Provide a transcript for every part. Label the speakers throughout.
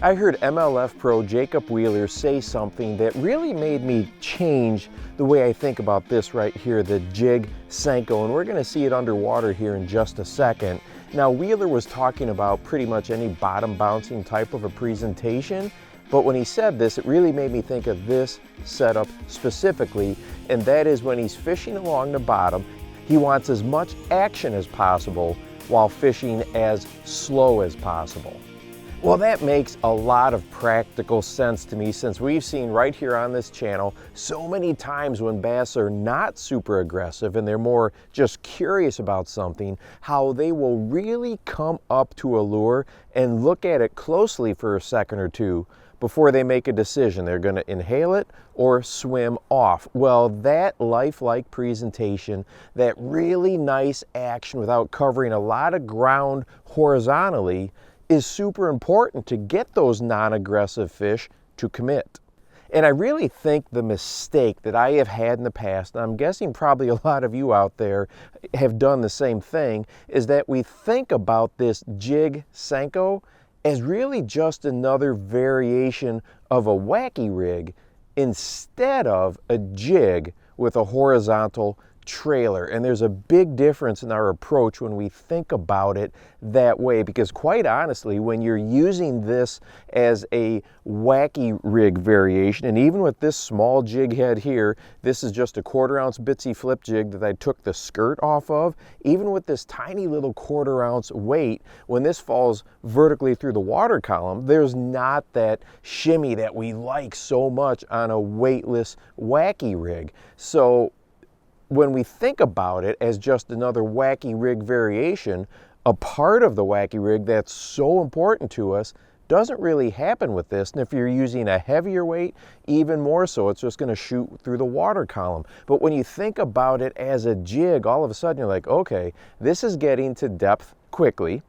Speaker 1: I heard MLF Pro Jacob Wheeler say something that really made me change the way I think about this right here, the Jig Senko, and we're going to see it underwater here in just a second. Now, Wheeler was talking about pretty much any bottom bouncing type of a presentation, but when he said this, it really made me think of this setup specifically, and that is when he's fishing along the bottom, he wants as much action as possible while fishing as slow as possible. Well, that makes a lot of practical sense to me, since we've seen right here on this channel so many times when bass are not super aggressive and they're more just curious about something, how they will really come up to a lure and look at it closely for a second or two before they make a decision. They're going to inhale it or swim off. Well, that lifelike presentation, that really nice action without covering a lot of ground horizontally, is super important to get those non-aggressive fish to commit. And I really think the mistake that I have had in the past, and I'm guessing probably a lot of you out there have done the same thing, is that we think about this Jig Senko as really just another variation of a wacky rig instead of a jig with a horizontal trailer. And there's a big difference in our approach when we think about it that way, because quite honestly, when you're using this as a wacky rig variation, and even with this small jig head here, this is just a 1/4 ounce bitsy flip jig that I took the skirt off of. Even with this tiny little 1/4 ounce weight, when this falls vertically through the water column, there's not that shimmy that we like so much on a weightless wacky rig. So when we think about it as just another wacky rig variation, a part of the wacky rig that's so important to us doesn't really happen with this. And if you're using a heavier weight, even more so, it's just going to shoot through the water column. But when you think about it as a jig, all of a sudden you're like, okay, this is getting to depth quickly.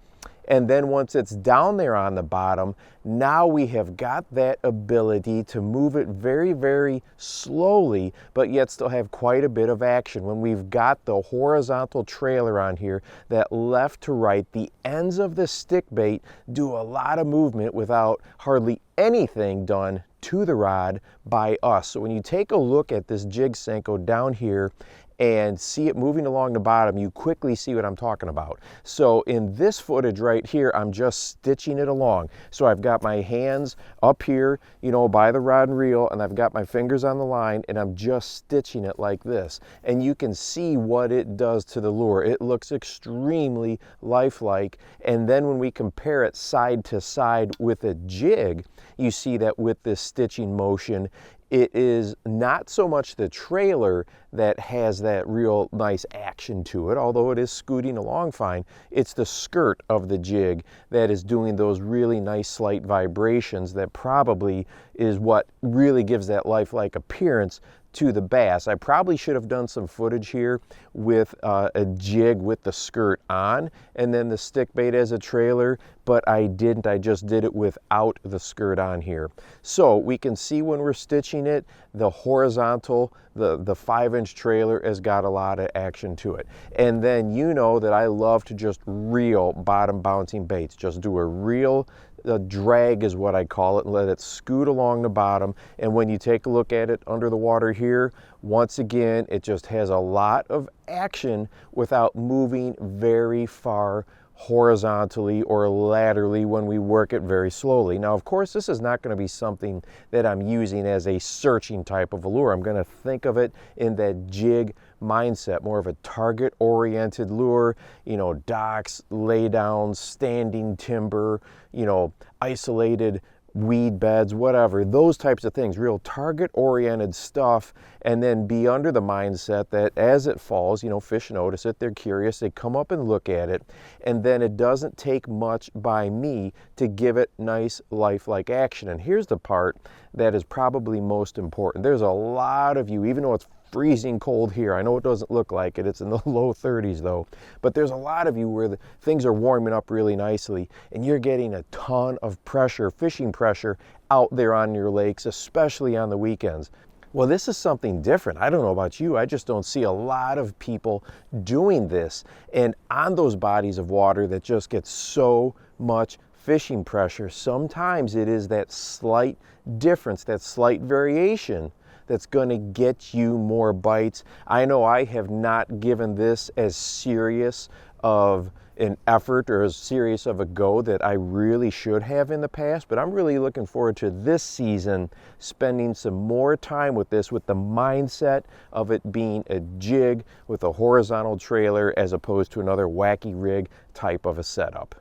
Speaker 1: And then once it's down there on the bottom, now we have got that ability to move it very, very slowly, but yet still have quite a bit of action. When we've got the horizontal trailer on here, that left to right, the ends of the stick bait do a lot of movement without hardly anything done to the rod by us. So when you take a look at this Jig Senko down here and see it moving along the bottom, you quickly see what I'm talking about. So in this footage right here, I'm just stitching it along. So I've got my hands up here, you know, by the rod and reel, and I've got my fingers on the line, and I'm just stitching it like this. And you can see what it does to the lure. It looks extremely lifelike. And then when we compare it side to side with a jig, you see that with this stitching motion, it is not so much the trailer that has that real nice action to it, although it is scooting along fine. It's the skirt of the jig that is doing those really nice slight vibrations that probably is what really gives that lifelike appearance to the bass. I probably should have done some footage here with a jig with the skirt on and then the stick bait as a trailer, but I didn't. I just did it without the skirt on here. So we can see when we're stitching it, the horizontal, the 5-inch trailer has got a lot of action to it. And then you know that I love to just reel bottom bouncing baits. Just do a reel, a drag is what I call it, and let it scoot along the bottom. And when you take a look at it under the water here, once again, it just has a lot of action without moving very far horizontally or laterally when we work it very slowly. Now, of course, this is not going to be something that I'm using as a searching type of a lure. I'm going to think of it in that jig mindset, more of a target-oriented lure, you know, docks, laydowns, standing timber, you know, isolated weed beds, whatever, those types of things, real target-oriented stuff, and then be under the mindset that as it falls, you know, fish notice it, they're curious, they come up and look at it, and then it doesn't take much by me to give it nice lifelike action. And here's the part that is probably most important. There's a lot of you, even though it's freezing cold here. I know it doesn't look like it. It's in the low 30s though. But there's a lot of you where things are warming up really nicely and you're getting a ton of pressure, fishing pressure out there on your lakes, especially on the weekends. Well, this is something different. I don't know about you. I just don't see a lot of people doing this. And on those bodies of water that just get so much fishing pressure, sometimes it is that slight difference, that slight variation that's going to get you more bites. I know I have not given this as serious of an effort or as serious of a go that I really should have in the past, but I'm really looking forward to this season spending some more time with this, with the mindset of it being a jig with a horizontal trailer as opposed to another wacky rig type of a setup.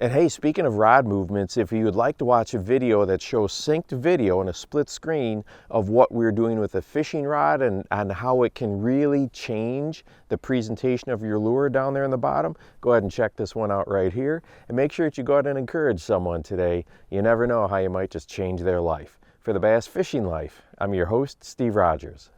Speaker 1: And hey, speaking of rod movements, if you would like to watch a video that shows synced video on a split screen of what we're doing with a fishing rod and how it can really change the presentation of your lure down there in the bottom, go ahead and check this one out right here. And make sure that you go out and encourage someone today. You never know how you might just change their life. For the Bass Fishing Life, I'm your host, Steve Rogers.